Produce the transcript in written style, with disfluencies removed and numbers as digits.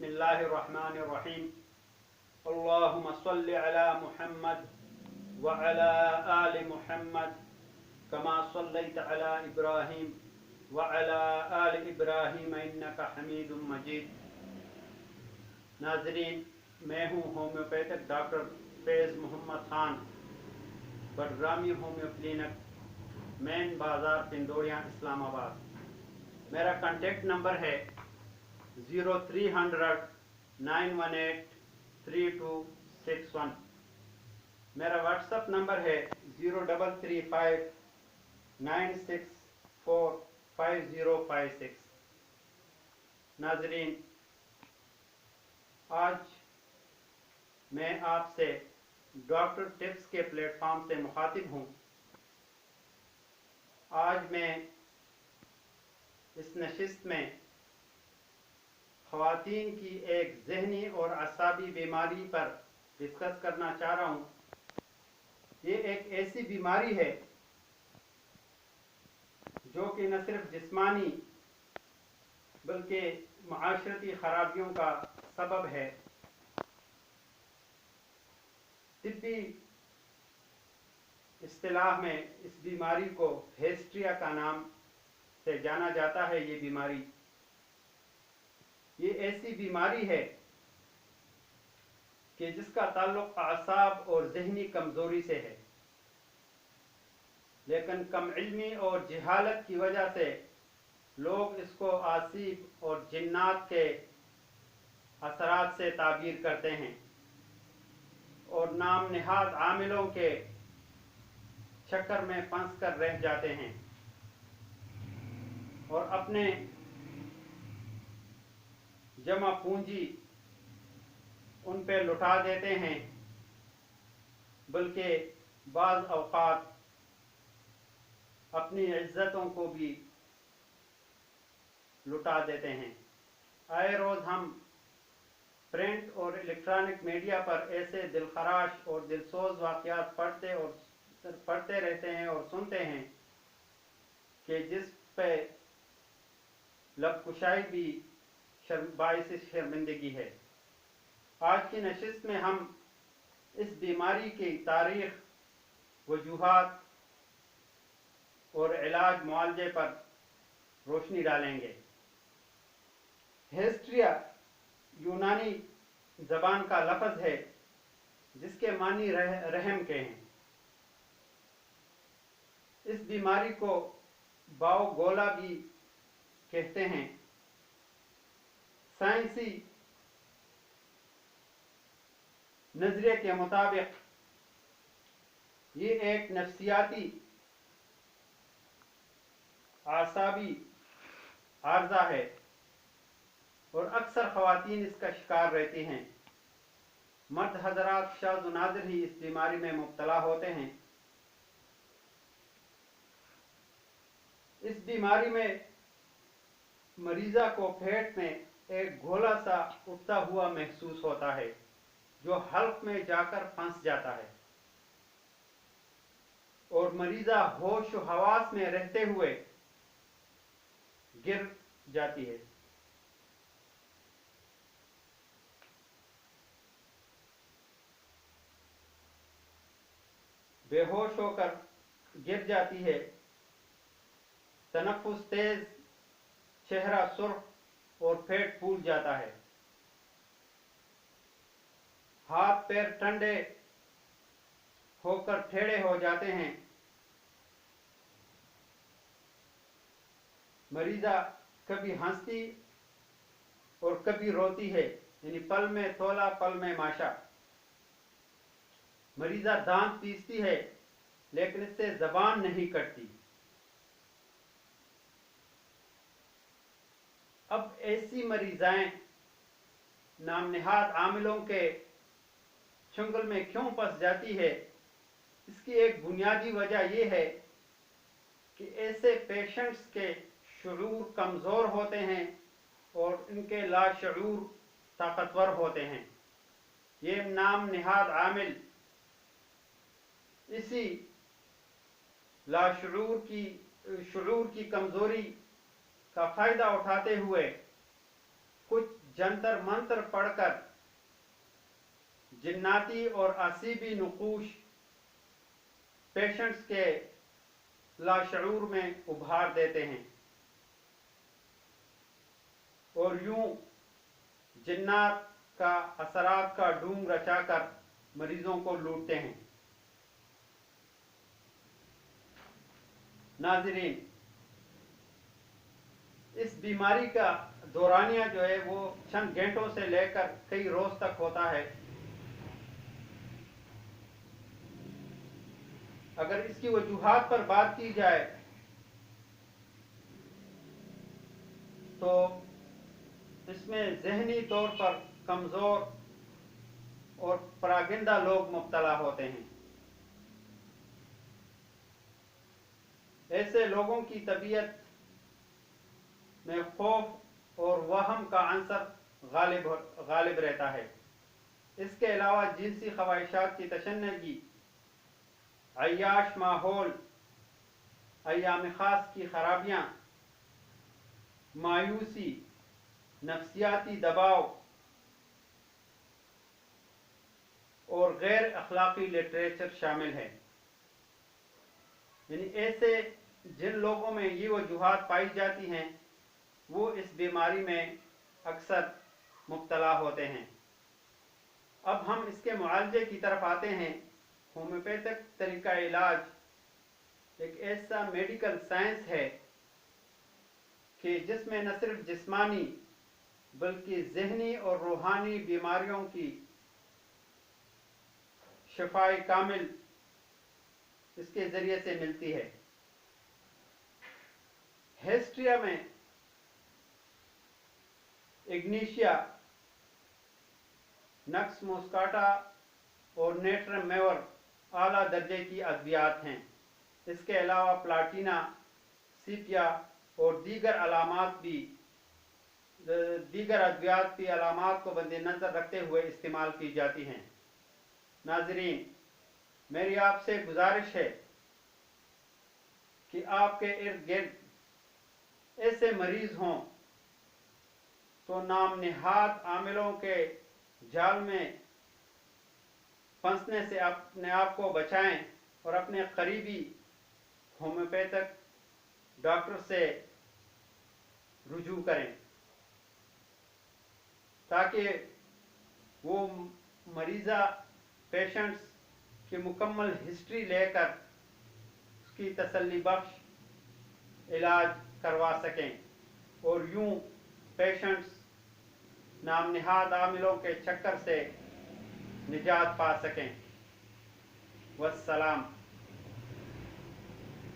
बिस्मिल्लाहिर्रहमानिर्रहीम। अल्लाहुम्मा सल्लि अला मुहम्मद व अला आलि मुहम्मद कमा सल्लैता अला इब्राहीम व अला आलि इब्राहीम इन्नका हमीदुम मजीद। नाज़रीन, मैं हूँ homeopathic doctor Faiz Mohammad Khan, Badgrami homeo clinic, main बाज़ार, पिंदोड़िया, इस्लामाबाद। मेरा कॉन्टेक्ट नंबर है 0300 918 3261। मेरा व्हाट्सअप नंबर है 0335 964 5056। नाजरीन, आज मैं आपसे डॉक्टर टिप्स के प्लेटफॉर्म से मुखातिब हूँ। आज मैं इस नशिस्त में ख़वातीन की एक ज़हनी और असाबी बीमारी पर डिस्कस करना चाह रहा हूँ। ये एक ऐसी बीमारी है जो कि न सिर्फ जिस्मानी बल्कि माशरती खराबियों का सबब है। तिब्बी इस्तिलाह में इस बीमारी को हिस्ट्रिया का नाम से जाना जाता है। ये ऐसी बीमारी है कि जिसका ताल्लुक आसाब और ज़हनी कमज़ोरी से है, लेकिन कम इल्मी और जहालत की वजह से लोग इसको आसिफ और जिन्नात के असरात से ताबीर करते हैं और नाम निहाद आमिलों के चक्कर में फंस कर रह जाते हैं और अपने जमा पूंजी उन पे लुटा देते हैं, बल्कि बाज़ औक़ात अपनी इज्जतों को भी लुटा देते हैं। आए रोज़ हम प्रिंट और इलेक्ट्रॉनिक मीडिया पर ऐसे दिलखराश और दिलसोज वाक़यात पढ़ते रहते हैं और सुनते हैं कि जिस पे लबकुशाई भी बाइस शर्मिंदगी है। आज की नशिस्त में हम इस बीमारी की तारीख, वजूहात और इलाज मुआलजे पर रोशनी डालेंगे। हिस्ट्रिया यूनानी ज़बान का लफ्ज़ है जिसके मानी रहम के हैं। इस बीमारी को बाओगोला भी कहते हैं। साइंसी नजरिए के मुताबिक ये एक नफ्सियाती आसाबी आर्जा है और अक्सर ख़वातीन इसका शिकार रहती हैं। मर्द हजरात शाज़ व नादिर ही इस बीमारी में मुब्तला होते हैं। इस बीमारी में मरीज़ा को पेट में एक गोला सा उठता हुआ महसूस होता है जो हल्क में जाकर फंस जाता है और मरीज़ा होश व हवास में रहते हुए गिर जाती है। बेहोश होकर गिर जाती है। तनफ्फुस तेज, चेहरा सुर्ख और पेट फूल जाता है। हाथ पैर ठंडे होकर टेढ़े हो जाते हैं। मरीज़ा कभी हंसती और कभी रोती है, यानी पल में तोला पल में माशा। मरीज़ा दांत पीसती है लेकिन इससे ज़बान नहीं कटती। अब ऐसी मरीज़ाएं नाम निहाद आमिलों के चंगुल में क्यों फंस जाती है? इसकी एक बुनियादी वजह यह है कि ऐसे पेशेंट्स के शुऊर कमज़ोर होते हैं और इनके लाशऊर ताकतवर होते हैं। ये नाम निहाद आमिल इसी शुऊर की कमज़ोरी का फ़ायदा उठाते हुए कुछ जंतर मंत्र पढ़कर जिन्नाती और असीबी नुकूश पेशेंट्स के लाशऊर में उभार देते हैं और यूं जिन्नात का असरात का ढूंढ रचाकर मरीजों को लूटते हैं। नाज़रीन, इस बीमारी का दौरानिया जो है वो चंद घंटों से लेकर कई रोज तक होता है। अगर इसकी वजूहात पर बात की जाए तो इसमें ज़हनी तौर पर कमज़ोर और परागिंदा लोग मुब्तला होते हैं। ऐसे लोगों की तबीयत में खौफ और वहम का अंसर गालिब रहता है। इसके अलावा जिनसी ख्वाहिशात की तशन्नुगी, अय्याश माहौल, अय्याम खास की खराबियाँ, मायूसी, नफ्सियाती दबाव और गैर अखलाकी लिटरेचर शामिल है। यानी ऐसे जिन लोगों में ये वजूहात पाई जाती हैं वो इस बीमारी में अक्सर मुब्तला होते हैं। अब हम इसके मुआलजे की तरफ आते हैं। होम्योपैथिक तरीका इलाज एक ऐसा मेडिकल साइंस है कि जिसमें न सिर्फ जिस्मानी बल्कि ज़हनी और रूहानी बीमारियों की शिफाई कामिल इसके ज़रिए से मिलती है। हेस्ट्रिया में इग्निशिया, नक्स मोस्काटा और नेट्रम मेवर आला दर्जे की अद्वियात हैं। इसके अलावा प्लाटिना, सीपिया और दीगर अद्वियात की अलामात को मद्देनज़र रखते हुए इस्तेमाल की जाती हैं। नाज़रीन, मेरी आपसे गुजारिश है कि आपके इर्द गिर्द ऐसे मरीज हों तो नाम निहाद आमिलों के जाल में फंसने से अपने आप को बचाएं और अपने करीबी होम्योपैथिक डॉक्टर से रुजू करें ताकि वो मरीज़ा पेशेंट्स की मुकम्मल हिस्ट्री लेकर उसकी तसल्ली बख्श इलाज करवा सकें और यूं पेशेंट्स नाम निहाद आमिलों के चक्कर से निजात पा सकें। वस्सलाम।